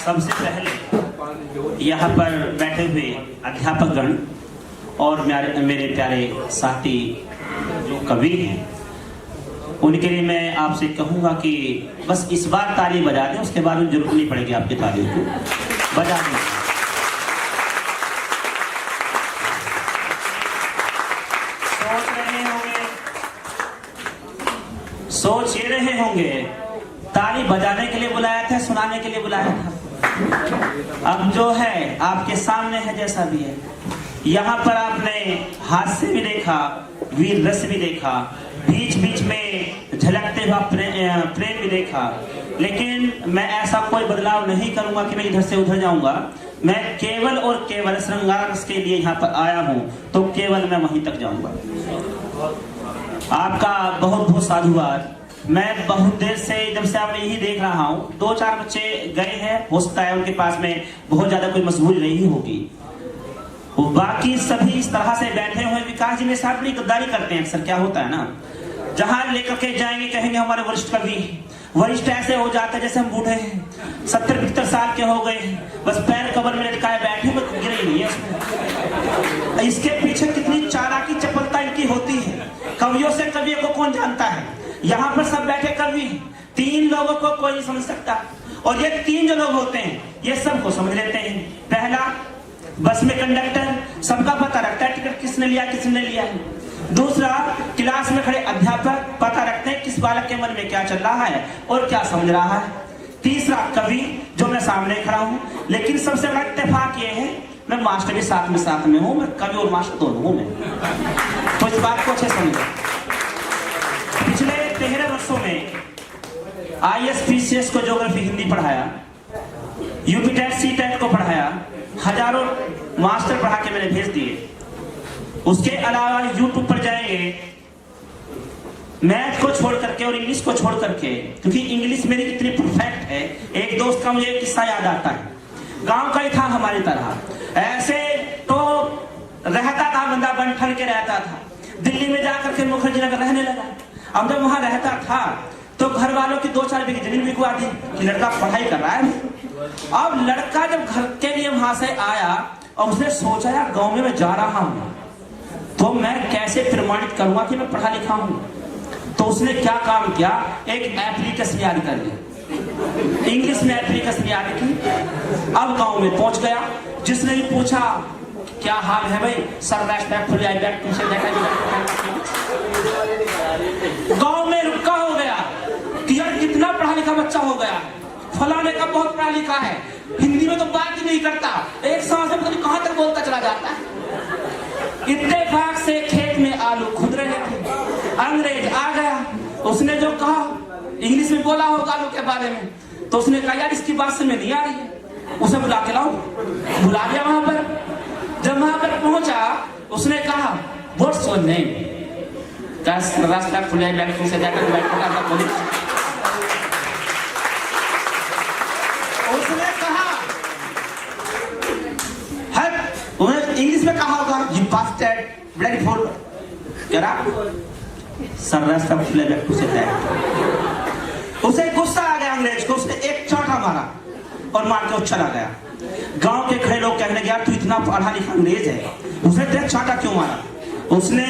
सबसे पहले यहाँ पर बैठे हुए अध्यापकगण और मेरे प्यारे साथी जो कवि हैं, उनके लिए मैं आपसे कहूँगा कि बस इस बार ताली बजा दें, उसके बाद में जरूरत नहीं पड़ेगी आपकी तालियों को बजा दें। सोच ये रहे होंगे ताली बजाने के लिए बुलाया था, सुनाने के लिए बुलाया था। अब जो है आपके सामने है, जैसा भी है। यहाँ पर आपने हास्य भी देखा, वीर रस भी देखा, बीच बीच में झलकते हुआ प्रेम भी देखा। लेकिन मैं ऐसा कोई बदलाव नहीं करूंगा कि मैं इधर से उधर जाऊंगा। मैं केवल और केवल श्रृंगार रस के लिए यहाँ पर आया हूँ, तो केवल मैं वहीं तक जाऊंगा। आपका बहुत बहुत साधुवाद। मैं बहुत देर से जब से आपने यही देख रहा हूँ, 2-4 बच्चे गए हैं, हो सकता है उनके पास में बहुत ज्यादा कोई मजबूरी नहीं होगी। बाकी सभी इस तरह से बैठे हुए। विकास जी मेरे साथ में गद्दारी करते हैं अक्सर। क्या होता है ना, जहां लेकर के जाएंगे कहेंगे हमारे वरिष्ठ कवि। वरिष्ठ ऐसे हो जाते हैं जैसे हम बूढ़े हैं, 70-75 साल के हो गए, बस पैर कबर में लटकाए बैठे, गिरे नहीं है इसमें। इसके पीछे कितनी चालाकी चपलता इनकी होती है। कवियों से कवि को कौन जानता है? यहाँ पर सब बैठे कवि, 3 लोगों को कोई नहीं समझ सकता। और ये 3 जो लोग होते हैं ये सबको समझ लेते हैं। पहला, बस में कंडक्टर सबका पता रखता है टिकट किसने लिया किसने नहीं लिया। दूसरा, क्लास में खड़े अध्यापक पता रखते हैं किस बालक के मन में क्या चल रहा है और क्या समझ रहा है। तीसरा, कवि जो मैं सामने खड़ा हूँ। लेकिन सबसे बड़ा इत्तेफाक ये है, मैं मास्टर भी साथ में हूँ। मैं कवि और मास्टर दोनों हूँ मैं। तो इस बात को अच्छे समझो। पिछले 13 वर्षों में IAS PCS को ज्योग्राफी हिंदी पढ़ाया, यूपी टेट CTET को पढ़ाया, हजारों मास्टर पढ़ा के मैंने भेज दिए। उसके अलावा YouTube पर जाएंगे, मैथ को छोड़ करके और इंग्लिश को छोड़ करके, क्योंकि इंग्लिश मेरी इतनी परफेक्ट है। एक दोस्त का मुझे एक किस्सा याद आता है, गांव का ही था हमारी तरह। ऐसे तो रहता था बंदा, बन ठन के रहता था। दिल्ली में जाकर के मुखर्जी नगर रहने लगा। अब जब वहां रहता था तो घर वालों की 2-4 बीघी जमीन बिकवा दी कि लड़का पढ़ाई कर रहा है। अब लड़का जब घर के लिए वहां से आया और उसने सोचा यार गांव में मैं जा रहा हूं तो मैं कैसे प्रमाणित करूंगा कि मैं पढ़ा लिखा हूं। तो उसने क्या काम किया, एक एप्लीकेशन याद कर ली, इंग्लिश में एप्लीकेशन याद की। अब गांव में पहुंच गया, जिसने भी पूछा क्या हाल है भाई, sir respectfully I back to से देखा। गांव में रुका हो गया कि यार कितना पढ़ा लिखा बच्चा हो गया, फलाने का बहुत पढ़ा लिखा है, हिंदी में तो बात ही नहीं करता, एक सांस में पता नहीं कहां तक बोलता चला जाता है। इत्तेफाक से खेत में आलू खुद रहे थे, अंग्रेज आ गया। उसने जो कहा इंग्लिश में बोला होगा आलू के बारे में, तो उसने कहा यार इसकी बात समझ नहीं आ रही है, उसे बुला के लाओ। बुला लिया वहां पर। जब वहां पर पहुंचा उसने कहा व्हाट्स योर नेम, उसने कहा इंग्लिश में कहा होगा यू बास्टर्ड ब्लडी फूल। उसे गुस्सा आ गया अंग्रेज को, उसने एक चाटा मारा और मार के वो चला गया। गांव के खड़े लोग कहने लगे यार तू इतना पढ़ा लिखा अंग्रेज है, उसने तेरा चाटा क्यों मारा? उसने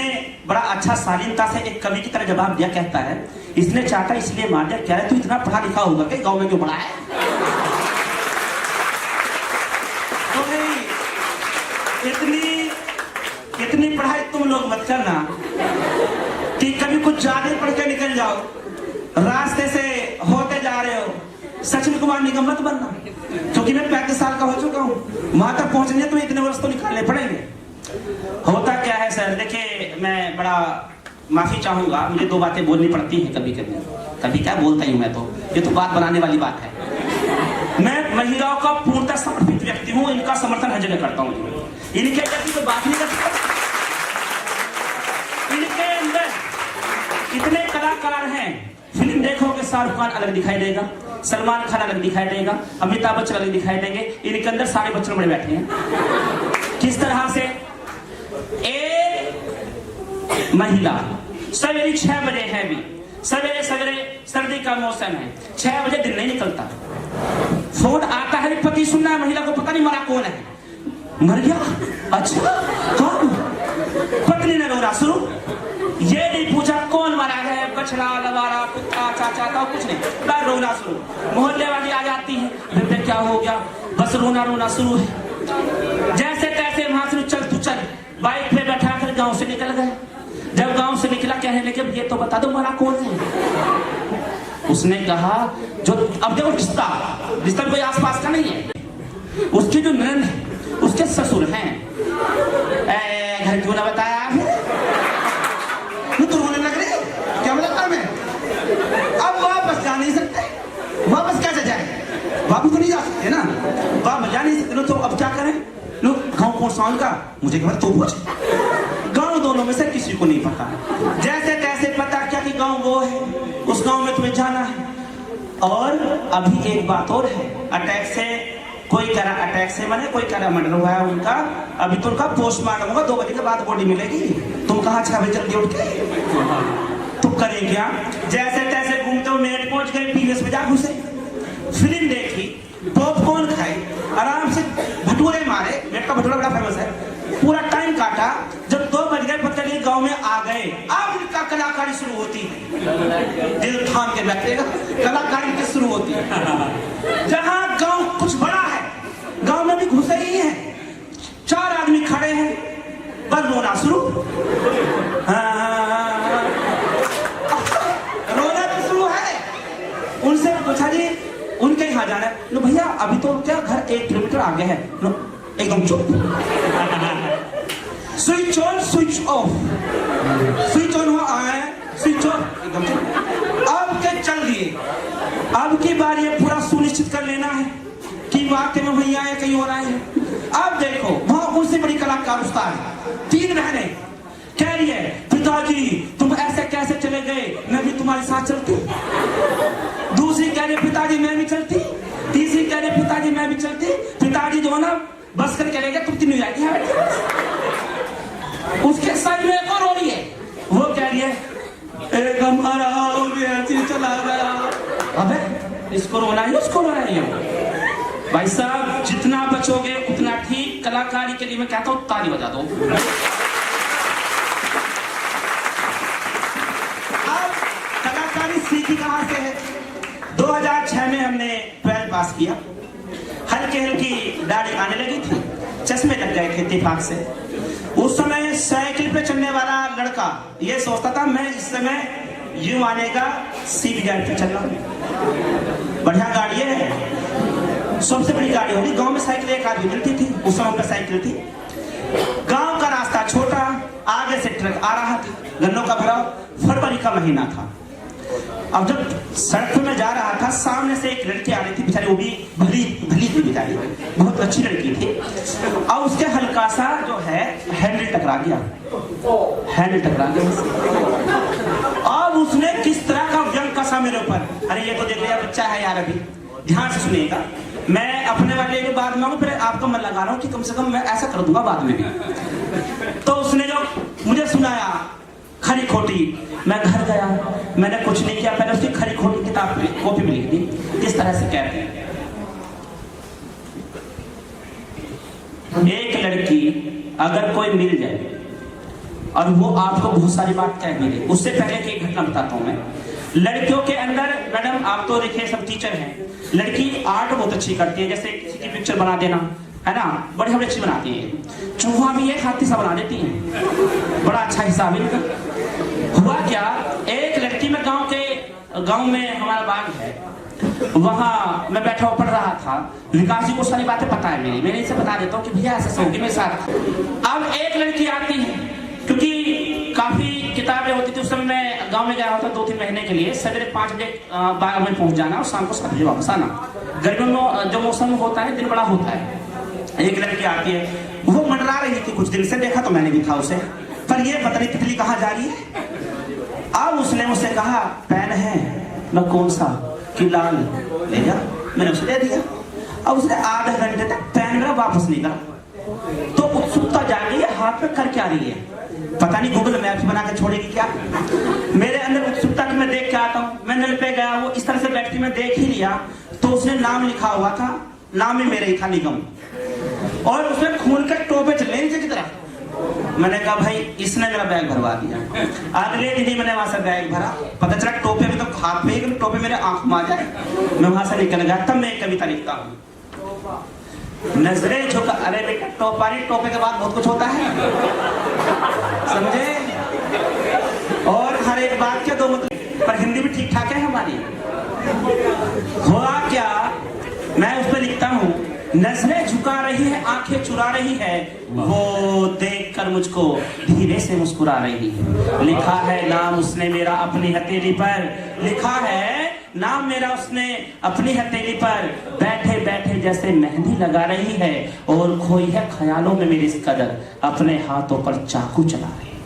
बड़ा अच्छा शालीनता से एक कवि की तरह जवाब दिया, कहता है इसने चाटा इसलिए मार दिया, कह रहे तू इतना पढ़ा लिखा होगा कि गांव में क्यों पढ़ा है? तो इतनी पढ़ाई तुम लोग मत करना कि कभी कुछ ज्यादा पढ़ के निकल जाओ, रास्ते से होते जा रहे हो सचिन कुमार निगम मत बनना। क्योंकि मैं 35 साल का हो चुका हूँ, वहां तक पहुंचने तो इतने वर्ष तो निकालने पड़ेंगे। होता क्या है सर, देखिए मैं बड़ा माफी चाहूंगा, मुझे 2 बातें बोलनी पड़ती हैं कभी क्या बोलता ही हूं मैं, तो ये तो बात बनाने वाली बात है। मैं महिलाओं का पूर्णतः समर्पित व्यक्ति हूं, इनका समर्थन हर जगह करता हूं। इनके प्रति तो बात नहीं करता। इनके अंदर इतने कलाकार हैं, फिल्म देखोगे शाहरुख खान अलग दिखाई देगा, सलमान खान अलग दिखाई देगा, अमिताभ बच्चन अलग दिखाई देंगे। इनके अंदर सारे बच्चन बड़े बैठे हैं। किस तरह से? एक महिला सवेरे 6 बजे है, भी सवेरे सर्दी का मौसम है, 6 बजे दिन नहीं निकलता, फोन आता है, पति सुनना है, महिला को पता नहीं मरा कौन है, मर गया, अच्छा कौन? पत्नी ने रोना शुरू, ये नहीं पूछा कौन मरा है, बछड़ा, लवारा, कुत्ता, चाचा, तो कुछ नहीं, बस रोना शुरू। मोहल्ले वाली आ जाती है, बेटे क्या हो गया, बस रोना शुरू है। जैसे तैसे वहां से चल तू चल, बाइक पे बैठा कर गांव से निकल गए। जब गांव से निकला कहने लगे ये तो बता दो मरा कौन है। उसने कहा जो अब देखो रिश्ता कोई आसपास का नहीं है, उसकी जो ननद है उसके ससुर हैं। घर क्यों ना बताया आपने? तो रोने लग रही क्या बताता मैं? अब वापस जा नहीं सकते, वापस कैसे जाए? वापस तो नहीं जा सकते ना, वापस जा नहीं सकते, तो अब क्या करें? लो गाँव कौन सा उनका, मुझे खबर तो पूछ। गाँव दोनों में से किसी को नहीं पता, जैसे तैसे पता क्या कि गाँव वो है, उस गाँव में तुम्हें जाना है। और अभी एक बात और है, अटैक से कोई करा, अटैक से माने कोई करा मर्डर हुआ है उनका, अभी तो उनका पोस्टमार्टम होगा, 2 बजे के बाद बॉडी मिलेगी। तुम कहाँ 6 बजे जल्दी उठ के तुम करें क्या? जैसे तैसे घूमते हुए मेट पहुंच गए, पीवीएस में जा घुसे, फिल्म देखी, पॉपकॉर्न खाई, आराम से भटूरे मारे, मेट का भटूरा बड़ा फेमस है, पूरा टाइम काटा। जब 2 बज गए पता नहीं गाँव में आ गए, अब इनका कलाकारी शुरू होती है, दिल थाम के बैठेगा, कलाकारी की शुरू होती है। जहाँ गाँव कुछ बड़ा है, गाँव में भी घुसे ही है, 4 आदमी खड़े हैं, बस रोना शुरू। रोना तो शुरू है। उनसे पूछा जी उनके यहाँ जाना है, लो भैया अभी तो क्या घर 1 किलोमीटर आगे है, लो एकदम चुप। Switch on switch off, switch on हुआ है, स्विच ऑफ, एकदम चुप। अब के चल दिए, अब की बार ये पूरा सुनिश्चित कर लेना है कि वाकई में भैया है कहीं हो रहा है। अब देखो वहां उनसे बड़ी कलाकार उस्ताद है, 3 बहनें कह रही है पिताजी तुम ऐसे कैसे चले गए, मैं भी तुम्हारे साथ चलती। दूसरी कह रही पिताजी मैं भी चलती। तीसरी कह रही पिताजी मैं भी चलती। पिताजी जो है ना बस कर चले गए, तुम तीनों जाती है। उसके साथ में एक और हो रही है, वो कह रही है एक हमारा चला गया। अबे इसको रोना है, उसको रोना है। भाई साहब जितना बचोगे उतना ठीक, कलाकारी के लिए मैं कहता हूँ ताली बजा दो। सीखी कहां से है? 2006 में हमने 12th पास किया, हल्की हल्की दाढ़ी आने लगी थी, चश्मे लग गए थे इत्तेफाक से। उस समय साइकिल पे चलने वाला लड़का ये सोचता था मैं इस समय यूं आनेगा सीट गाड़ी पे चल रहा हूं, बढ़िया गाड़ी है, सबसे बड़ी गाड़ी होगी। गांव में साइकिल एक आदमी मिलती थी, उस समय पर साइकिल थी। गांव का रास्ता छोटा, आगे से ट्रक आ रहा था, गन्नों का भराव, फरवरी का महीना था। अब जब सड़क में जा रहा था, सामने से एक लड़की आ रही थी, बेचारी वो भी भली थी बेचारी, बहुत अच्छी लड़की थी। और उसके हल्का सा जो है हैंडल टकरा गया, हैंडल टकरा गया। अब उसने किस तरह का व्यंग कसा मेरे ऊपर, अरे ये तो देख लिया बच्चा है यार, अभी ध्यान से सुनिएगा, मैं अपने वाले के बाद में फिर आपका मन लगा रहा हूँ कि कम से कम मैं ऐसा कर दूंगा बाद में भी। तो उसने जो मुझे सुनाया खरी खोटी, मैं घर गया, मैंने कुछ नहीं किया, पहले उसकी खरी खोटी किताब में कॉपी में लिख दी, किस तरह से कहते हैं। एक लड़की अगर कोई मिल जाए और वो आपको बहुत सारी बात कह मिले, उससे पहले की एक घटना बताता हूं मैं। लड़कियों के अंदर, मैडम आप तो देखिए सब टीचर हैं, लड़की आर्ट बहुत अच्छी करती है, जैसे किसी की पिक्चर बना देना है ना, बड़ी बड़ी अच्छी बनाती है। चूहा भी एक हाथी सा बना देती है, बड़ा अच्छा हिसाब है। हुआ क्या, एक लड़की में गांव में हमारा बाग है, वहां मैं बैठा पढ़ रहा था, विकास जी को सारी बातें पता है मेरी, मैं इनसे बता देता हूँ कि भैया ऐसा होगी मेरे साथ। अब एक लड़की आती है, क्योंकि काफी किताबें होती थी उस समय, मैं गांव में गया होता 2-3 महीने के लिए, सवेरे 5 बजे बाग में पहुंच जाना और शाम को 7 बजे वापस आना। गर्मियों में जो मौसम होता है दिन बड़ा होता है। एक लड़की आती है, वो मंडरा रही थी कुछ दिन से, देखा तो मैंने भी था उसे, पर ये पता नहीं तितली कहाँ जा रही है। अब उसने मुझसे कहा पेन है, मैं कौन सा, कि लाल ले जा, मैंने उसे दे दिया। अब उसने आधे घंटे तक पेन मेरा वापस नहीं करा, तो उत्सुकता जाग गई है, हाथ में कर क्या रही है, पता नहीं गूगल मैप्स बना के छोड़ेगी क्या। मेरे अंदर उत्सुकता कि मैं देख के आता हूँ, मैं नल पे गया, वो इस तरह से बैठती मैं देख ही लिया, तो उसने नाम लिखा हुआ था, नाम ही मेरा ही था, निगम, और उसमें खून के टोपे चले नीचे की तरफ। मैंने कहा भाई इसने मेरा बैग भरवा दिया। अगले दिन ही मैंने वहां से बैग भरा, पता चला टोपे में तो हाथ में, टोपे मेरे आंख में आ जाए, मैं वहां से निकल गया। तब मैं एक कविता लिखता हूँ, नजरें झुका। अरे बेटा टोपा नहीं, टोपे के बाद बहुत कुछ होता है, समझे? और हर एक बात के दो मतलब, पर हिंदी भी ठीक ठाक है हमारी। हुआ क्या, मैं उस पर लिखता हूँ, नजरें झुका रही है, आंखें चुरा रही है, वो देखकर मुझको धीरे से मुस्कुरा रही है। लिखा है नाम उसने मेरा अपनी हथेली पर, लिखा है नाम मेरा उसने अपनी हथेली पर, बैठे बैठे जैसे मेहंदी लगा रही है, और खोई है ख्यालों में मेरी इस कदर, अपने हाथों पर चाकू चला रही है।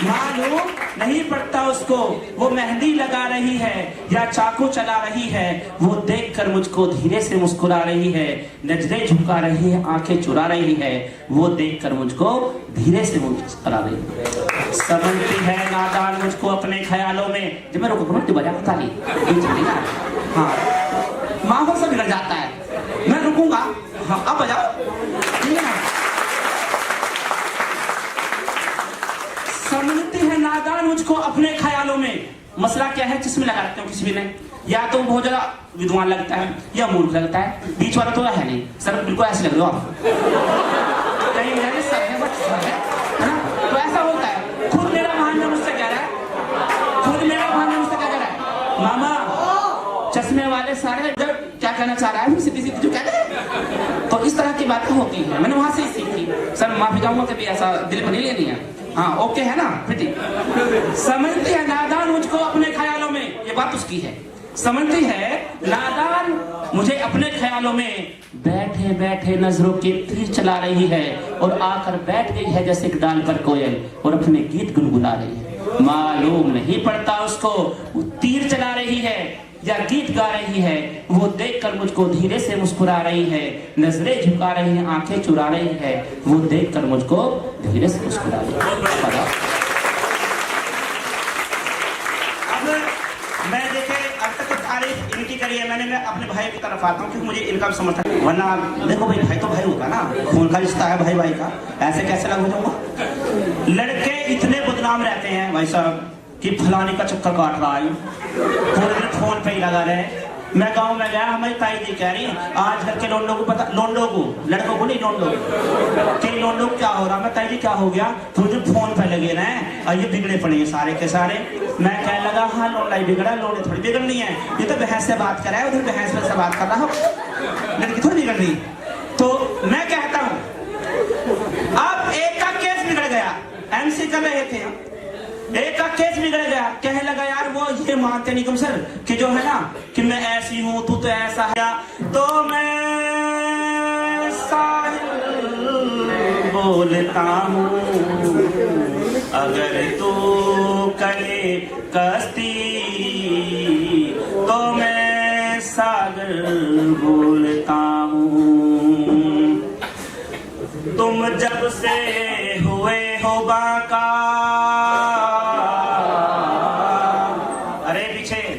मालूम नहीं पड़ता उसको वो मेहंदी लगा रही है या चाकू चला रही है, वो देखकर मुझको धीरे से मुस्कुरा रही है। नजरें झुका रही है, आंखें चुरा रही है, वो देखकर मुझको धीरे से मुस्कुरा रही है। समझती है नादान मुझको अपने ख्यालों में। जब मैं रुकूंगा बजा ताली, हाँ माहौल से बिगड़ जाता है, मैं रुकूंगा, हाँ अब बजाओ, ठीक है ना। समझती है नादान मुझको अपने ख्यालों में। मसला क्या है, जिसमें लगा रखते हो किसी भी ने, या तो बहुत ज्यादा विद्वान लगता है या मूर्ख लगता है, बीच वाला तो है नहीं। सर बिल्कुल ऐसे लग रहे हो आप, कहीं मेरे सर है बट सर है ना, तो ऐसा होता है। खुद मेरा भांजा मुझसे कह रहा है, खुद मेरा भांजा मुझसे क्या कह रहा है, मामा चश्मे वाले सारे क्या कहना चाह रहा है, सीधी सीधी जो कहते हैं। तो इस तरह की बातें होती है, मैंने वहां से ही सीखी। सर माफी चाहूंगा कभी ऐसा दिल पर नहीं लेनी है, हाँ ओके है ना, ठीक। समझती है नादान मुझको अपने ख्यालों में, ये बात उसकी है। समझती है नादान मुझे अपने ख्यालों में, बैठे बैठे नजरों के तीर चला रही है, और आकर बैठ गई है जैसे एक डाल पर कोयल, और अपने गीत गुनगुना रही है। मालूम नहीं पड़ता उसको वो तीर चला रही है या गीत गा रही है, वो देखकर मुझको धीरे से मुस्कुरा रही है। नजरें झुका रही है, आंखें चुरा रही है, वो देखकर मुझको धीरे से मुस्कुरा रही है। अब मैं देखे अब तक तो तारीफ इनकी करी है मैंने, मैं अपने भाई की तरफ आता हूँ क्योंकि मुझे इनका समर्थन, वरना देखो भाई भाई तो भाई होगा ना, खून का रिश्ता है भाई भाई का, ऐसे कैसे लग हो जाऊंगा। लड़के इतने बदनाम रहते हैं भाई साहब कि फलानी का चक्कर काट रहा है, पूरे दिन फोन पे ही लगा रहे। मैं गांव में गया, हमारी ताई जी कह रही आजकल के लोंडों को पता, लोंडों को, लड़कों को नहीं, लोंडों के लोंडों को क्या हो रहा। मैं ताई जी क्या हो गया, पूरे दिन फोन पे लगे रहे और ये बिगड़े पड़े हैं सारे के सारे। मैं कहने लगा हाँ लोंडा ही बिगड़ा, लोंडे थोड़ी बिगड़नी है, ये तो बहस से बात कर रहा है, उधर बहस से बात कर रहा हो, लड़की थोड़ी बिगड़ रही। तो मैं कहता हूँ अब एक का केस बिगड़ गया, एमसी कर रहे थे हम, एक का केस बिगड़ गया, कहने लगा यार वो ये मानते नहीं तुम सर कि जो है ना कि मैं ऐसी हूं, तू तो ऐसा है, तो मैं साहिल बोलता हूँ अगर तू करे कश्ती, तो मैं सागर बोलता हूँ। तुम जब से हुए हो बाका,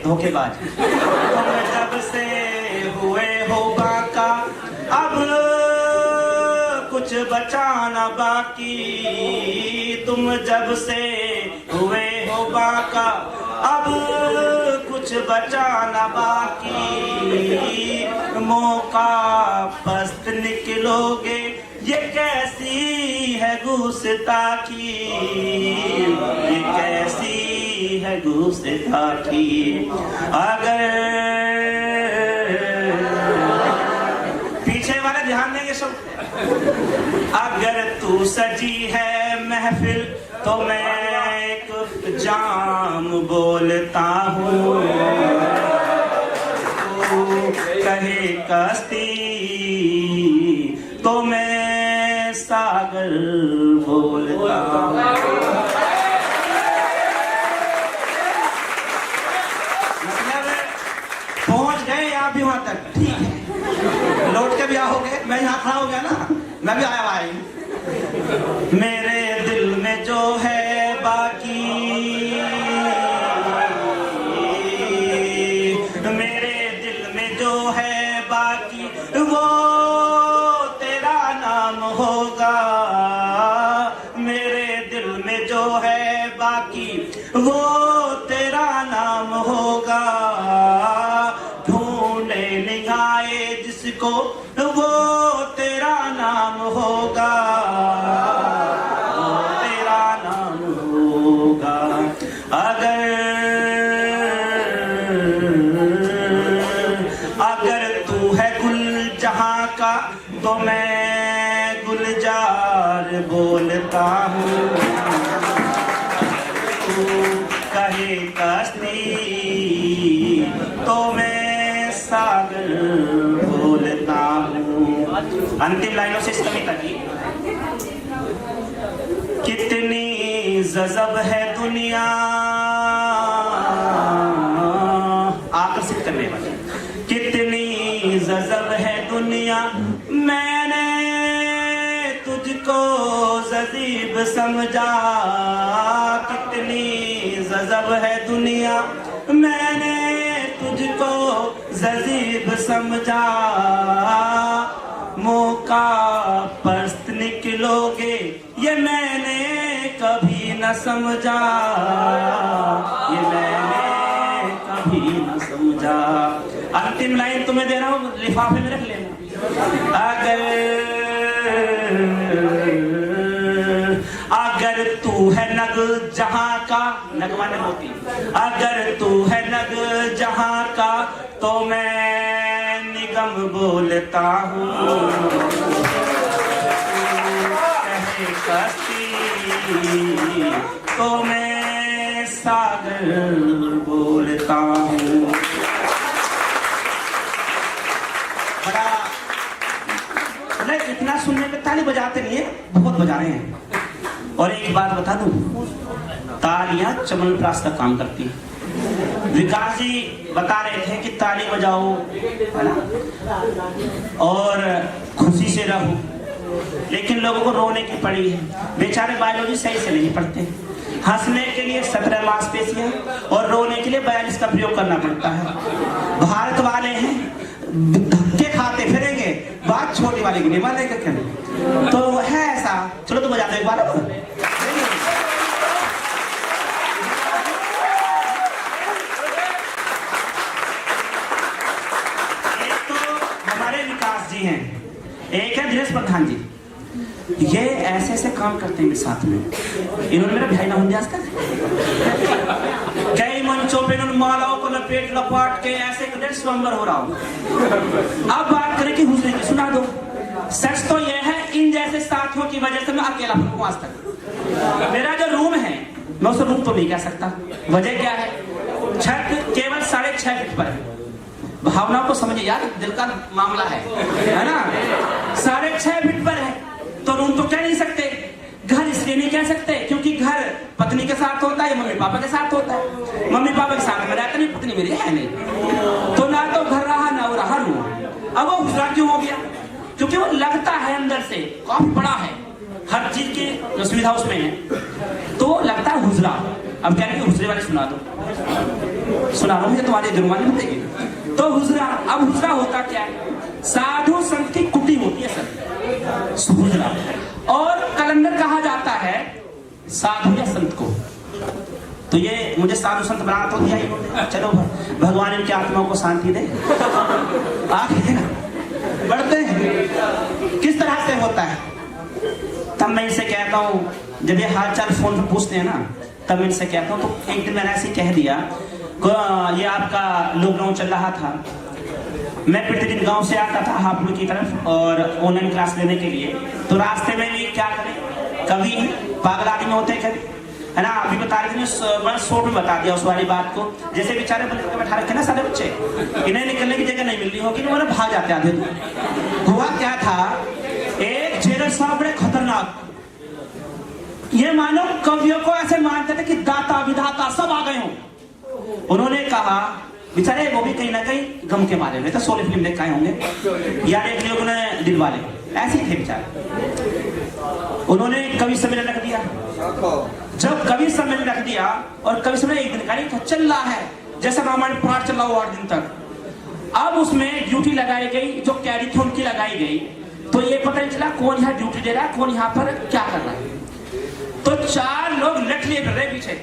धोखेबाज, तुम जब से हुए हो बाका, अब कुछ बचाना बाकी। तुम जब से हुए हो बाका, अब कुछ बचाना बाकी। मौका पस्त निकलोगे, ये कैसी है गुस्ताखी, ये कैसी है गुस्ताखी। अगर पीछे वाले ध्यान देंगे सब, अगर तू सजी है महफिल, तो मैं एक जाम बोलता हूँ, तू कहे कश्ती, तो मैं सागर बोलता हूँ। पहुंच गए आप भी वहां तक, ठीक है, लौट के भी आओगे, मैं यहाँ खड़ा हो गया ना, मैं भी आया भाई। मेरे दिल में जो है बाकी, नाम होगा, मेरे दिल में जो है बाकी वो तेरा नाम होगा। ढूंढे निगाहे जिसको वो तेरा नाम होगा, वो तेरा नाम होगा। अगर तू है गुल जहां का तो मैं गुलजार बोलता हूँ। तू कहे कश्ती तो मैं सागर बोलता हूँ। अंतिम लाइनों से इस कविता की, कितनी जज़ब है दुनिया, आकर्षित करने वाली, कितनी जज़ब है दुनिया, मैंने तुझको जज़ीब समझा। कितनी जज़ब है दुनिया, मैंने तुझको जज़ीब समझा। मौका परस्त निकलोगे ये मैंने कभी न समझा, ये मैंने कभी न समझा। अंतिम लाइन तुम्हें दे रहा हूं, लिफाफे में रख लेना। अगर तू है नग जहां का, नगवाने होती, अगर तू है नग जहां का तो मैं निगम बोलता हूँ। कहे कश्ती तो मैं सागर बोलता हूँ। बड़ा इतना सुनने पे ताली बजाते नहीं है, बहुत बजा रहे हैं। और एक बात बता दूं, तालियां चमनप्राश का काम करती है। विकास जी बता रहे थे कि ताली बजाओ, है ना, और खुशी से रहो, लेकिन लोगों को रोने की पड़ी है। बेचारे बायोलॉजी सही से नहीं पढ़ते। हंसने के लिए 17 मांसपेशियां और रोने के लिए 42 का प्रयोग करना पड़ता है। भारत वाले हैं, धक्के खाते फिरेंगे, बात छोटी वाले की नहीं मानेगा क्या? तो है ऐसा। चलो तो बजाते एक बार। एक तो हमारे विकास जी हैं, एक है दिनेश प्रधान जी। ये ऐसे ऐसे काम करते हैं मेरे साथ में। इन्होंने मेरा भाई नाहुंद्यास कर कई मंचों पे इन्होंने मालाओं को लपेट लपाट के ऐसे स्वयंवर हो रहा हूं। अब बात करें कि हुस्न की, सुना दो। सच तो यह है, इन जैसे साथियों की वजह से मैं अकेला हूं आज तक। मेरा जो रूम है, मैं उसे रूम तो नहीं कह सकता। वजह क्या है? छत केवल 6.5 फीट पर है। भावनाओं को समझिए यार, दिल का मामला है ना। 6.5 फीट पर है तो रूम तो कह नहीं सकते। घर इसलिए नहीं कह सकते क्योंकि घर पत्नी के साथ होता है, मम्मी पापा के साथ होता है। मम्मी पापा के साथ में रहता नहीं, पत्नी मेरी है नहीं, तो ना तो घर रहा ना वो रहा रूम। अब वो हुजरा क्यों हो गया? क्योंकि वो लगता है अंदर से काफी बड़ा है, हर चीज की जो सुविधा उसमें है, तो लगता है हुजरा। अब कह रहे हैं हुजरे वाले सुना दो, सुना दो मुझे, तुम्हारी जुर्मानी मिलेगी। तो हुजरा, अब हुजरा होता क्या है? साधु संत की कुटी होती है सर, हुजरा। और कलंदर कहा जाता है साधु या संत को। तो ये मुझे साधु संत बना तो दिया ही। चलो भगवान इनकी आत्मा को शांति दे। आगे बढ़ते हैं, किस तरह से होता है। तब मैं इनसे कहता हूँ, जब ये हालचाल फोन पर पूछते हैं ना, तब मैं इनसे कहता हूँ, तो एक दिन मैंने ऐसे कह दिया, ये आपका लॉकडाउन चल रहा था, मैं प्रतिदिन गांव से आता था हापुड़ की तरफ और ऑनलाइन क्लास लेने के लिए। तो रास्ते में भी क्या करें, कभी पागल आदमी होते हैं, कभी, है ना। अभी बता रहे थे, बड़ा शॉर्ट में बता दिया उस वाली बात को। जैसे बेचारे बैठा रखे ना सारे बच्चे, इन्हें निकलने की जगह नहीं मिल रही होगी, तो भाग जाते आधे। हुआ क्या था, एक जेलर साहब बड़े खतरनाक, ये मानो कवियों को ऐसे मानते थे कि दाता विधाता सब आ गए हों। उन्होंने कहा, बेचारे वो भी कहीं ना कहीं गम के मारे हुए थे, 16 फिल्म देख के आए होंगे, या देख लिया उन्होंने दिल वाले, ऐसे ही थे बेचारे। उन्होंने कवि सम्मेलन रख दिया। जब कवि सम्मेलन रख दिया और कवि सम्मेलन एक दिन का चल रहा है, जैसे रामायण पाठ चल रहा हो 8 दिन तक। अब उसमें ड्यूटी लगाई गई, जो कैदी थे उनकी लगाई गई तो ये पता नहीं चला कौन यहाँ ड्यूटी दे रहा है, कौन यहाँ पर क्या कर रहा है। तो 4 लोग लट लिए फिर रहे पीछे।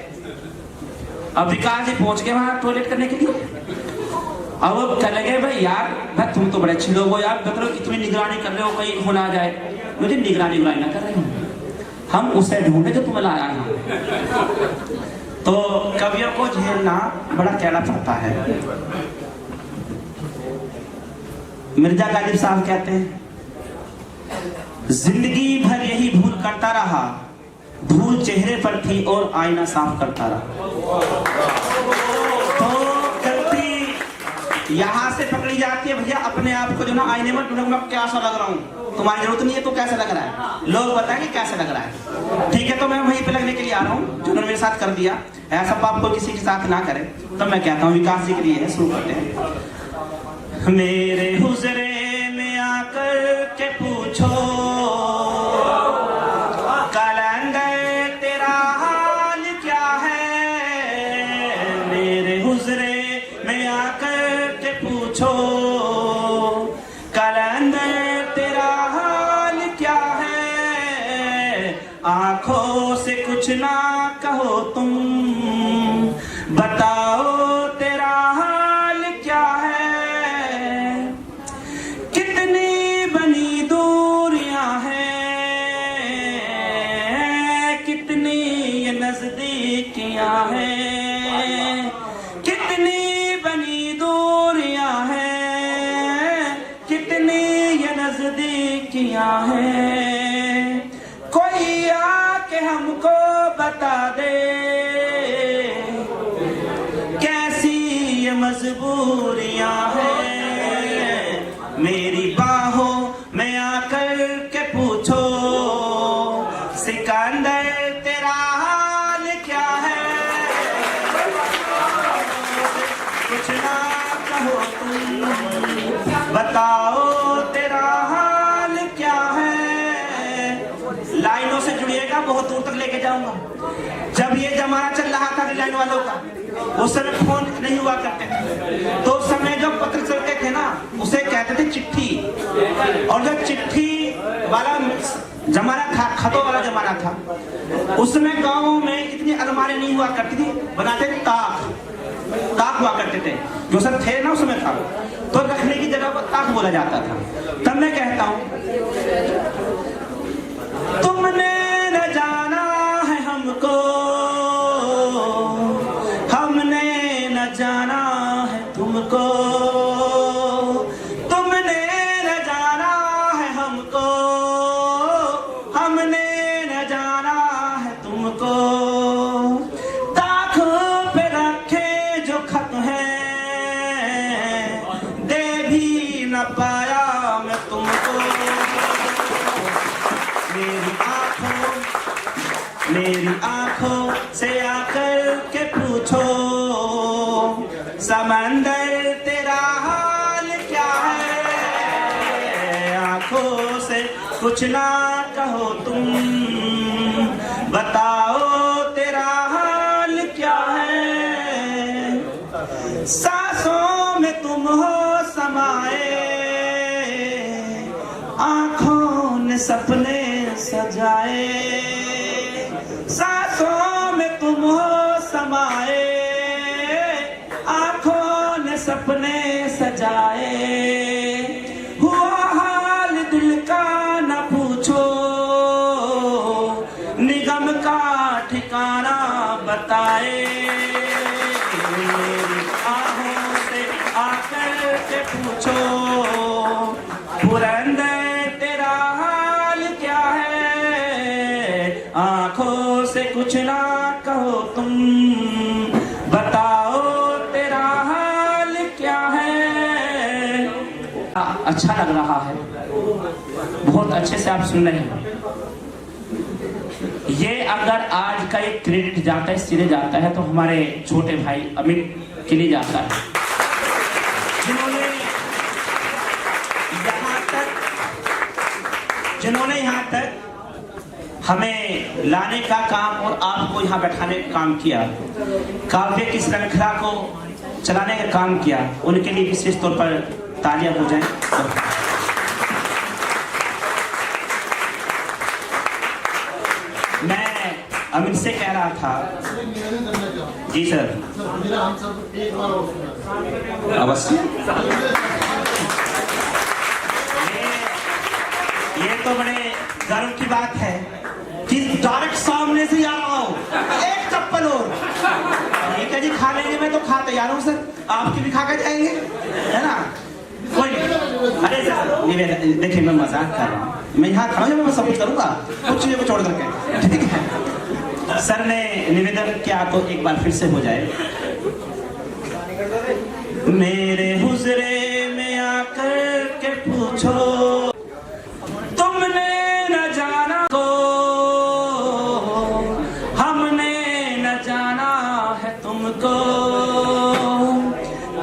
अब विकास जी पहुंच गए वहां टॉयलेट करने के लिए। अब वो कहने लगे भाई यार, भाई तुम तो बड़े अच्छे लोग हो यार, मतलब इतनी निगरानी कर रहे हो कहीं खून आ जाए। मुझे निगरानी ना कर रहे हो, हम उसे ढूंढे जो तुम्हें लाया है। तो कवियों को झेलना बड़ा कहना पड़ता है। मिर्जा गालिब साहब कहते हैं, जिंदगी भर यही भूल करता रहा, धूल चेहरे पर थी और आईना साफ करता रहा। तो गलती यहां से पकड़ी जाती है भैया, अपने आप को जो ना आईने में ढूंढो, मैं कैसा लग रहा हूँ, तुम्हारी जरूरत नहीं है तो कैसा लग रहा है, लोग बताएंगे कैसा लग रहा है। ठीक है, तो मैं वहीं पे लगने के लिए आ रहा हूँ, जिन्होंने मेरे साथ कर दिया। ऐसा पाप कोई किसी के साथ ना करे। तो मैं कहता हूँ विकास जी के लिए शुरू करते हैं। मेरे हुजरे में आकर के पूछो, कलंदर तेरा हाल क्या है। मेरे हुजरे में आकर के पूछो, कलंदर तेरा हाल क्या है। आंखों से कुछ ना कहो तुम, बताओ तेरा हाल क्या है। कितनी बनी दूरियां हैं, कितनी ये नजदीकियां हैं। कितनी बनी दूरियां हैं, कितनी ये नजदीकियां हैं। कोई आके हमको बता दे, मजबूरियां हैं। मेरी बाहों में आकर के पूछो, सिकंदर तेरा हाल क्या है। कुछ ना कहो तुम, बताओ तेरा हाल क्या है। लाइनों से जुड़िएगा, बहुत दूर तक लेके जाऊंगा। जब ये जमाना चल रहा था डिजाइन वालों का, उस समय फोन नहीं हुआ करते थे, तो उस समय जो पत्र चलते थे ना, उसे कहते थे चिट्ठी। और जो चिट्ठी वाला जमाना था, खतों वाला जमाना था, उस समय गाँव में इतनी अलमारी नहीं हुआ करती थी, बनाते थे ताक हुआ करते थे, जो सब थे ना उस समय था, तो रखने की जगह पर ताक बोला जाता था। तब मैं कहता हूँ, तुमने न जाना है हमको, हमने न जाना है तुमको। तुमने न जाना है हमको, हमने न जाना है तुमको। ताकों पे रखे जो खत हैं, दे भी न पाया मैं तुमको। मेरी आंखों से आकर के पूछो, समंदर तेरा हाल क्या है। आंखों से कुछ ना कहो तुम, बताओ तेरा हाल क्या है। सांसों में तुम हो समाए, आंखों ने सपने सजाए। सांसों में तुम हो समाए, आंखों ने सपने सजाए। हुआ हाल दिल का न पूछो, निगम का ठिकाना बताए। मेरी आहों से आकर के पूछो, पुरंदर तेरा हाल क्या है। आंखों से कुछ ना कहो तुम, बताओ तेरा हाल क्या है। अच्छा लग रहा है, बहुत अच्छे से आप सुन रहे हैं। ये अगर आज का एक क्रेडिट जाता है, सीधे जाता है, तो हमारे छोटे भाई अमित के लिए जाता है, जिन्होंने यहाँ तक हमें लाने का काम और आपको यहाँ बैठाने का काम किया, काव्य की श्रृंखला को चलाने का काम किया। उनके लिए विशेष तौर पर तालियां हो जाएं। अब इनसे कह रहा था जी सर, अवश्य। ये तो बड़े गर्व की बात है कि डायरेक्ट सामने से आ रहा हूं, एक चप्पल और। ठीक है जी, खा लेंगे, मैं तो खा तैयार हूं सर, आपकी भी खा कर जाएंगे, है ना? कोई नहीं। अरे सर देखिए, मैं मजाक कर रहा हूँ, मैं यहाँ खड़ा हूँ, मैं सब कुछ करूंगा, कुछ चीजों को छोड़ करके। ठीक है, सर ने निवेदन किया तो एक बार फिर से हो जाए। मेरे हुजरे में आकर के पूछो, तुमने न जाना को, हमने न जाना है तुमको,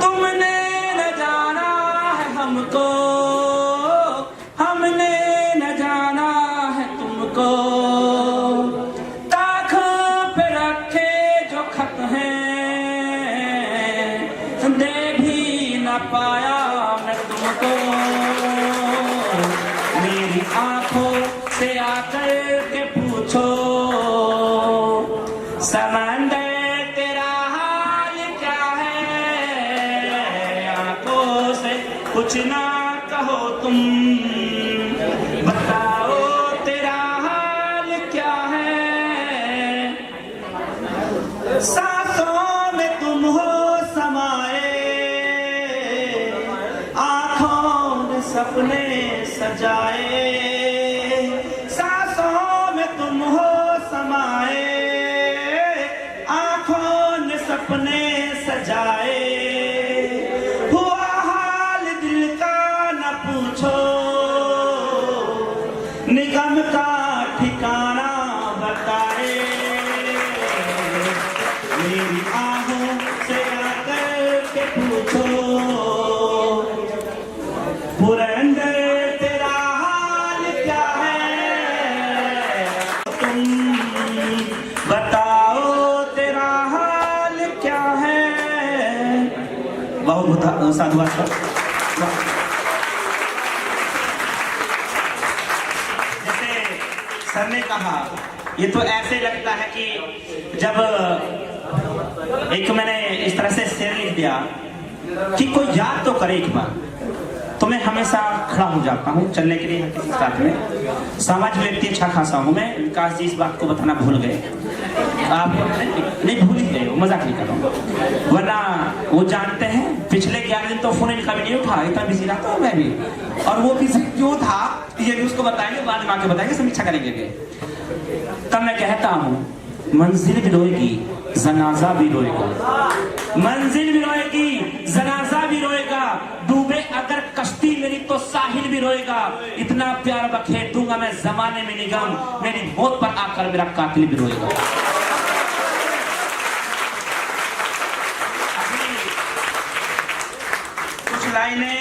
तुमने न जाना है हमको, हमने न जाना है तुमको। ताखों पे रखे जो खत हैं, दे भी न पाया मैं तुमको। मेरी आंखों से आकर के पूछो, समंदर तेरा हाल क्या है। आंखों से कुछ ना कहो तुम, बताओ तेरा हाल क्या है। सांसों में तुम हो समाए, आंखों ने सपने सजाए। सांसों में तुम हो समाए, आंखों ने सपने सजाए। हुआ हाल दिल का न पूछो, निगम का ठिकाना बताए। मेरी आंखों से आकर के पूछो, पुरंदर तेरा हाल क्या है। तुम बताओ तेरा हाल क्या है। बहुत बहुत साधुवाद सर। जैसे सर ने कहा, ये तो ऐसे लगता है कि जब एक मैंने इस तरह से शेर लिख दिया कि कोई याद तो करे एक बार, तो मैं हमेशा खड़ा हो जाता हूँ चलने के लिए किसी साथ में। सामाजिक व्यक्ति अच्छा खासा हूँ मैं, विकास जी इस बात को बताना भूल गए, आप नहीं भूल ही गए, मजाक नहीं कर रहा हूँ। वरना वो जानते हैं पिछले 11 दिन तो फोन इनका भी नहीं उठा, इतना बिजी रहता हूँ मैं भी। और वो बिजी क्यों था ये भी उसको बताएंगे, बाद में आके बताएंगे, समीक्षा करेंगे। तब मैं कहता हूँ, मंजिल भी रोएगी, जनाजा भी रोएगा। मंजिल भी रोएगी, जनाजा भी रोएगा। डूबे अगर कश्ती मेरी तो साहिल भी रोएगा। इतना प्यार बखेर दूंगा मैं जमाने में निगम, मेरी मौत पर आकर मेरा कातिल भी रोएगा। कुछ लाइनें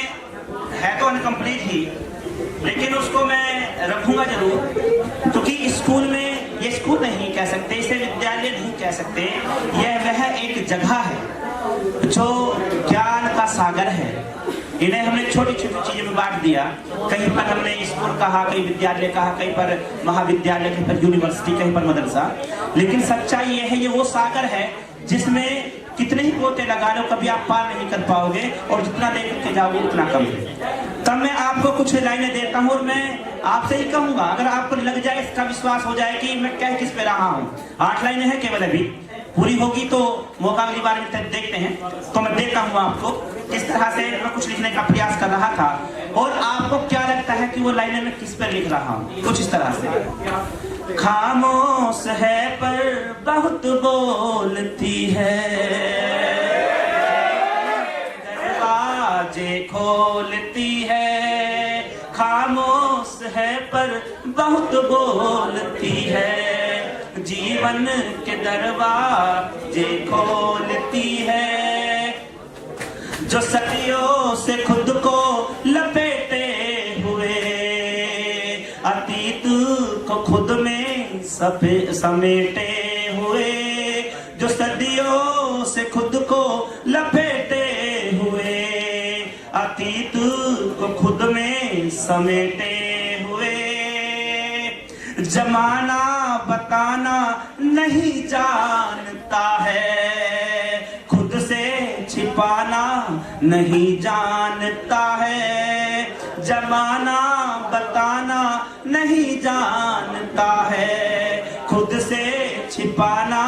है तो अनकम्प्लीट ही, लेकिन उसको मैं रखूंगा जरूर, क्योंकि स्कूल में, ये स्कूल नहीं कह सकते, इसे विद्यालय नहीं कह सकते, यह वह एक जगह है जो ज्ञान का सागर है। इन्हें हमने छोटी छोटी चीजों में बांट दिया। कहीं पर हमने स्कूल कहा, कहीं विद्यालय कहा, कहीं पर महाविद्यालय, कहीं पर यूनिवर्सिटी, कहीं पर मदरसा। लेकिन सच्चाई यह है, ये वो सागर है जिसमें कितने ही गोते लगा लो कभी आप पार नहीं कर पाओगे, और जितना लेकर के जाओगे उतना कम है। तब मैं आपको कुछ लाइनें देता हूँ और मैं आपसे ही कहूंगा, अगर आपको लग जाए, इसका विश्वास हो जाए कि मैं कह किस पे रहा हूँ। 8 लाइनें हैं केवल, अभी पूरी होगी तो मौका अगली बार में देखते हैं। तो मैं देता हूँ आपको किस तरह से मैं कुछ लिखने का प्रयास कर रहा था, और आपको क्या लगता है कि वो लाइनें मैं किस पर लिख रहा हूँ। कुछ इस तरह से, खामोश है पर बहुत बोलती है, दरवाजे खोलती है। खामोश है पर बहुत बोलती है, जीवन के दरवाजे खोलती है। जो सदियों से खुद को लपेटे हुए, अतीत को खुद में समेटे हुए। जो सदियों से खुद को लपेटे हुए, अतीत को खुद में समेटे हुए। जमाना बताना नहीं जानता है, खुद से छिपाना नहीं जानता है। जमाना बताना नहीं जानता है, खुद से छिपाना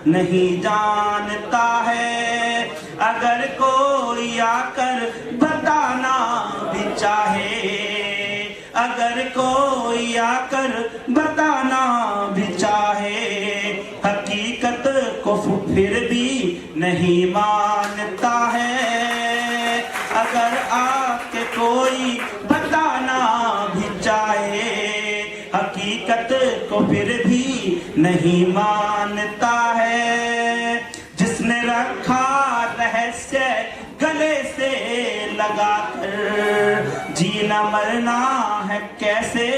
नहीं जानता है। अगर कोई आकर बताना भी चाहे, अगर कोई आकर बताना भी चाहे, हकीकत को फिर भी नहीं मानता है। अगर आके कोई बताना भी चाहे, हकीकत को फिर भी नहीं मानता है। जिसने रखा रहस्य गले से लगाकर, जीना मरना है कैसे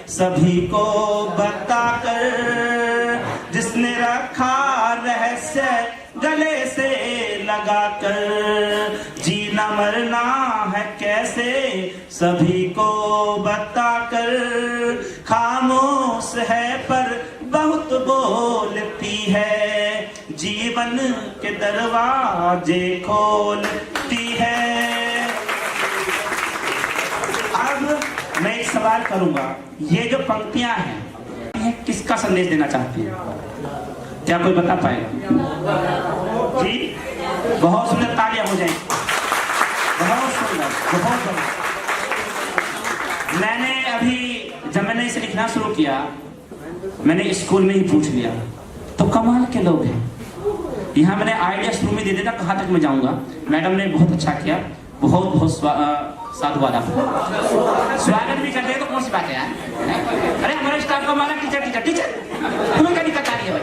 सभी को बताकर। जिसने रखा रहस्य गले से लगाकर, जीना मरना है कैसे सभी को बताकर। खामोश है पर बहुत बोलती है, जीवन के दरवाजे खोलती है। अब मैं एक सवाल करूंगा, ये जो पंक्तियां हैं किसका संदेश देना चाहती हैं? क्या कोई बता पाएगा? जी, बहुत सुंदर, तालियां हो जाएंगी। बहुत सुंदर, बहुत सुंदर। मैंने अभी जब मैंने इसे लिखना शुरू किया, मैंने स्कूल में ही पूछ लिया, तो कमाल के लोग हैं। यहाँ मैंने आइडिया शुरू में दे दिया था कहाँ तक मैं जाऊंगा। मैडम ने बहुत अच्छा किया, बहुत बहुत साधुवाद आपको। स्वागत भी करते हैं तो कौन सी बात है यार? अरे हमारे स्टाफ को माना टीचर टीचर टीचर, तुम्हें क्या दिक्कत आ रही है भाई?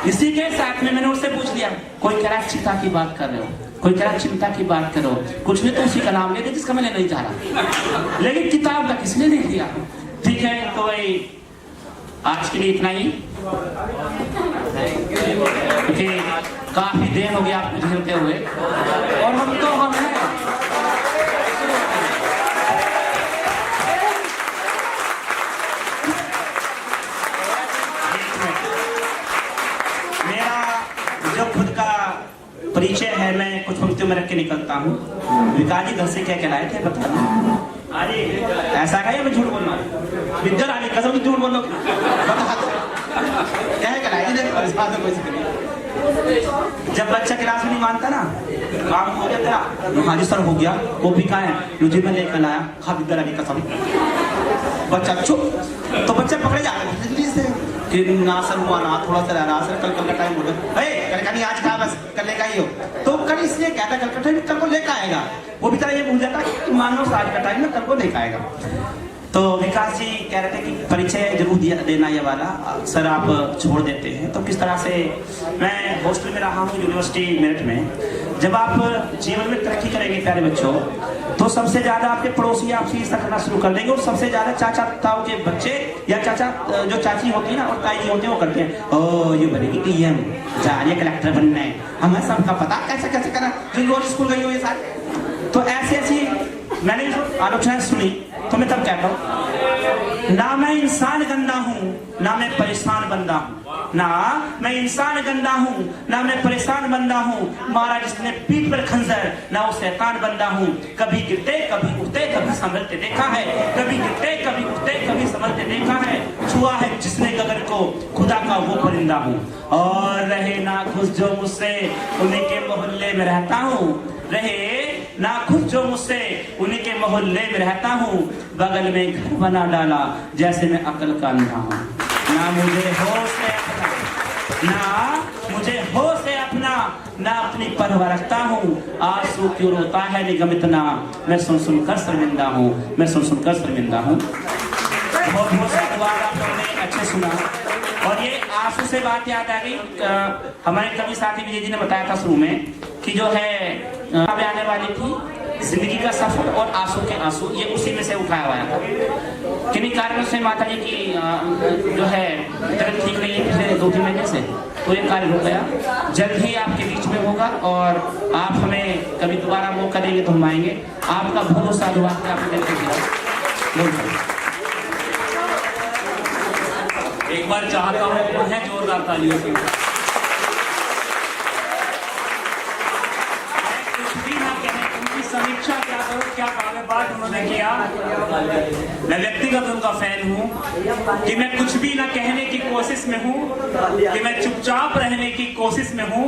इसी के साथ में मैंने उससे पूछ लिया, कोई कह रहा है चिंता की बात कर रहे हो, कोई कह रहा है चिंता की बात करो, कुछ भी तो उसी का नाम ले दे जिसका मैं नहीं जा रहा, लेकिन किताब का किसने लिख दिया? ठीक है, तो भाई आज के लिए इतना ही, क्योंकि काफी देर हो गया आपको झेलते हुए, और हम तो हम हैं। मेरा जो खुद का परिचय है, मैं कुछ पंक्तियों में रख के निकलता हूँ। विकास जी घर से क्या कहलाए थे बता दो। अरे ऐसा कहिए, मैं झूठ बोल रहा हूँ, विद्या आने कसम की झूठ बोल लो, क्या है कहलाए थे? जब बच्चा क्लास में नहीं मानता ना, काम हो गया तेरा, हाँ जी सर हो गया, वो भी कहा है मुझे मैं लेकर आया, खा विद्या की कसम। बच्चा चुप, तो बच्चे पकड़े जा रहे कि ना सर हुआ ना, थोड़ा सा रहा सर, कल का टाइम हो गया, कल का नहीं आज कहा, बस कल लेकर आई हो, तो कल इसलिए कहता कल का टाइम कल को लेकर आएगा। वो भी तरह ये भूल जाता कि मान लो आज का टाइम में कल को लेकर आएगा। तो विकास जी कह रहे थे कि परिचय जरूर देना ये वाला, सर आप छोड़ देते हैं। तो किस तरह से मैं हॉस्टल में रहा हूँ यूनिवर्सिटी मेरठ में। जब आप जीवन में तरक्की करेंगे प्यारे बच्चों, तो सबसे ज्यादा आपके पड़ोसी आपसे इस तरह करना शुरू कर देंगे, और सबसे ज्यादा चाचा ताऊ के बच्चे या चाचा जो चाची होती है ना और ताई जी होते हैं वो करते हैं, ओ ये बनेगी पीएम, जा रही है कलेक्टर बनना है, हमें सबका पता कैसे कैसे करना, जो रोज स्कूल गई हो ये सारे। तो ऐसी ऐसी मैंने आलोचनाएं सुनी, तो मैं तब कहता हूँ, ना मैं इंसान गंदा हूँ ना मैं परेशान बंदा हूँ, ना मैं इंसान गंदा हूँ ना मैं परेशान बंदा हूँ, मारा जिसने पीठ पर खंजर ना वो शैतान बंदा हूँ। कभी गिरते कभी उठते कभी संभलते देखा है, कभी गिरते कभी उठते कभी संभलते देखा है, छुआ है जिसने गगन को खुदा का वो परिंदा हूँ। और रहे ना खुश जो मुझसे उन्हीं के मोहल्ले में रहता हूँ, रहे ना खुश जो मुझसे उन्हीं के मोहल्ले में रहता हूँ, बगल में घर बना डाला जैसे मैं अकल का अंधा हूँ। ना मुझे होश है अपना, ना मुझे होश है अपना, ना अपनी परवाह रखता हूँ, आंसू क्यों रोता है निगम इतना, मैं सुन सुन कर शर्मिंदा हूँ, मैं सुन सुन कर शर्मिंदा हूँ। बहुत बहुत धन्यवाद, आप लोगों ने अच्छे सुना। और ये आंसू से बात याद आ गई, हमारे कवि साथी विजय जी ने बताया था शुरू में कि जो है आने वाली थी जिंदगी का सफर और आंसू के आंसू, ये उसी में से उठाया हुआ था। किन्हीं कारणों से माता जी की जो है तबीयत ठीक नहीं है पिछले 2-3 महीने से, तो ये कार्य हो गया। जल्द ही आपके बीच में होगा और आप हमें कभी दोबारा मौका देंगे तो हम आएंगे। आपका बहुत साधुवाद आपने एक बार चाहता हूँ उन्हें जोरदार तालियों से। उनकी समीक्षा क्या करूं, क्या काव्यपाठ उन्होंने किया। मैं व्यक्तिगत उनका फैन हूं कि मैं कुछ भी ना कहने की कोशिश में हूं, कि मैं चुपचाप रहने की कोशिश में हूं।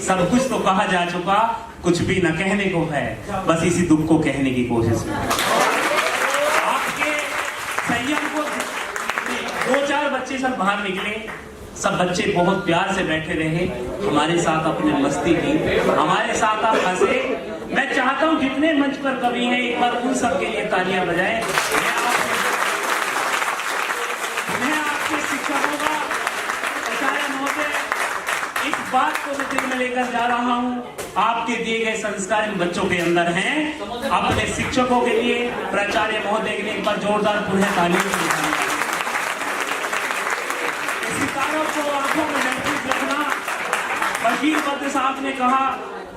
सब कुछ तो कहा जा चुका, कुछ भी ना कहने को है, बस इसी दुख को कहने की कोशिश में। आपके संयम को 2-4 बच्चे सब बाहर निकले, सब बच्चे बहुत प्यार से बैठे रहे, हमारे साथ अपने मस्ती की, हमारे साथ आप हंसे। मैं चाहता हूं जितने मंच पर कवि हैं एक बार उन सब के लिए तालियां बजाएं। मैं आपके शिक्षकों का आचार्य महोदय, इस बात को मैं दिल में लेकर जा रहा हूं, आपके दिए गए संस्कार इन बच्चों के अंदर हैं। अपने शिक्षकों के लिए, प्राचार्य महोदय के लिए एक बार जोरदार पुनः तालियां। सितारों को आंखों में महफूज रखना। बशीर बद्र साहब ने कहा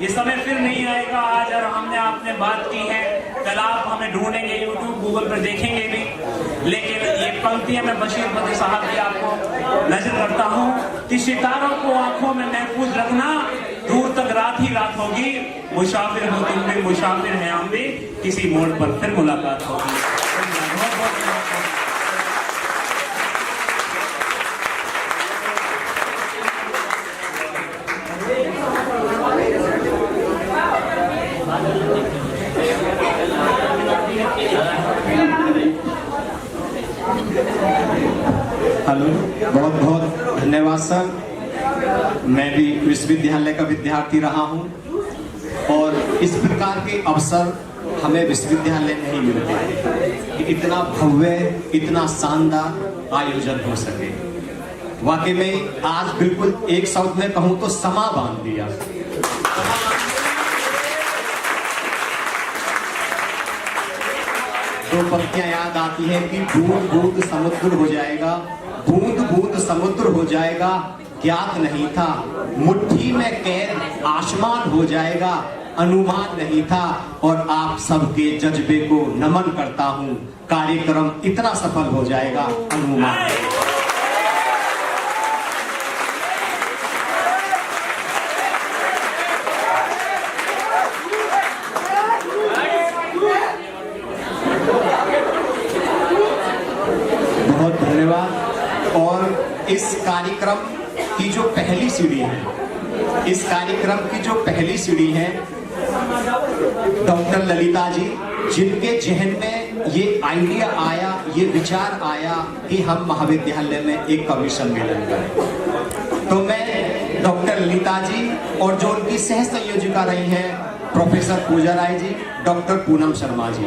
ये समय फिर नहीं आएगा, आज और हमने आपने बात की है, कल आप हमें ढूंढेंगे, यूट्यूब गूगल पर देखेंगे भी। लेकिन ये पंक्तियां मैं बशीर बद्र साहब की आपको नजर करता हूं कि सितारों को आंखों में महफूज रखना, दूर तक रात ही रात होगी, मुसाफिर हो तुम भी, मुसाफिर हैं हम भी, किसी मोड़ पर फिर मुलाकात होगी। बहुत बहुत हेलो, बहुत बहुत धन्यवाद सर। मैं भी विश्वविद्यालय का विद्यार्थी रहा हूं और इस प्रकार के अवसर हमें विश्वविद्यालय नहीं मिलते कि इतना भव्य, इतना शानदार आयोजन हो सके। वाकई में आज बिल्कुल एक शब्द में कहूं तो समा बांध दिया। दो पंक्तियां याद आती हैं कि बूंद बूंद समुद्र हो जाएगा, बूंद बूंद समुद्र हो जाएगा, ज्ञात नहीं था, मुट्ठी में कैद आसमान हो जाएगा, अनुमान नहीं था। और आप सबके जज्बे को नमन करता हूं, कार्यक्रम इतना सफल हो जाएगा, अनुमान। बहुत धन्यवाद। और इस कार्यक्रम की जो पहली सीढ़ी है, इस कार्यक्रम की जो पहली सीढ़ी है, डॉक्टर ललिता जी, जिनके जहन में ये आइडिया आया, ये विचार आया कि हम महाविद्यालय में एक कवि सम्मेलन करें, तो मैं डॉक्टर ललिता जी और जो उनकी सह संयोजिका रही हैं प्रोफेसर पूजा राय जी, डॉक्टर पूनम शर्मा जी,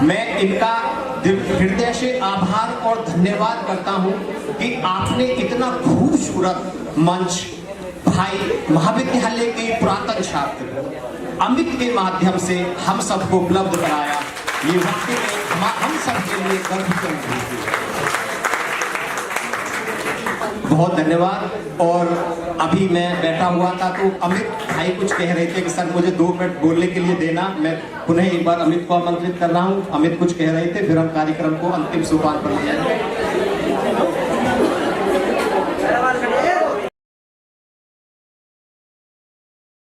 मैं इनका हृदय से आभार और धन्यवाद करता हूं कि आपने इतना खूबसूरत मंच भाई महाविद्यालय के पुरातन छात्र अमित के माध्यम से हम सबको उपलब्ध कराया। ये वाकई में हम सबके लिए गर्व की अनुभूति है। बहुत धन्यवाद। और अभी मैं बैठा हुआ था तो अमित भाई कुछ कह रहे थे कि सर मुझे 2 मिनट बोलने के लिए देना। मैं पुनः एक बार अमित को आमंत्रित कर रहा हूँ। अमित कुछ कह रहे थे, फिर हम कार्यक्रम को अंतिम सोपान पर ले जाएंगे।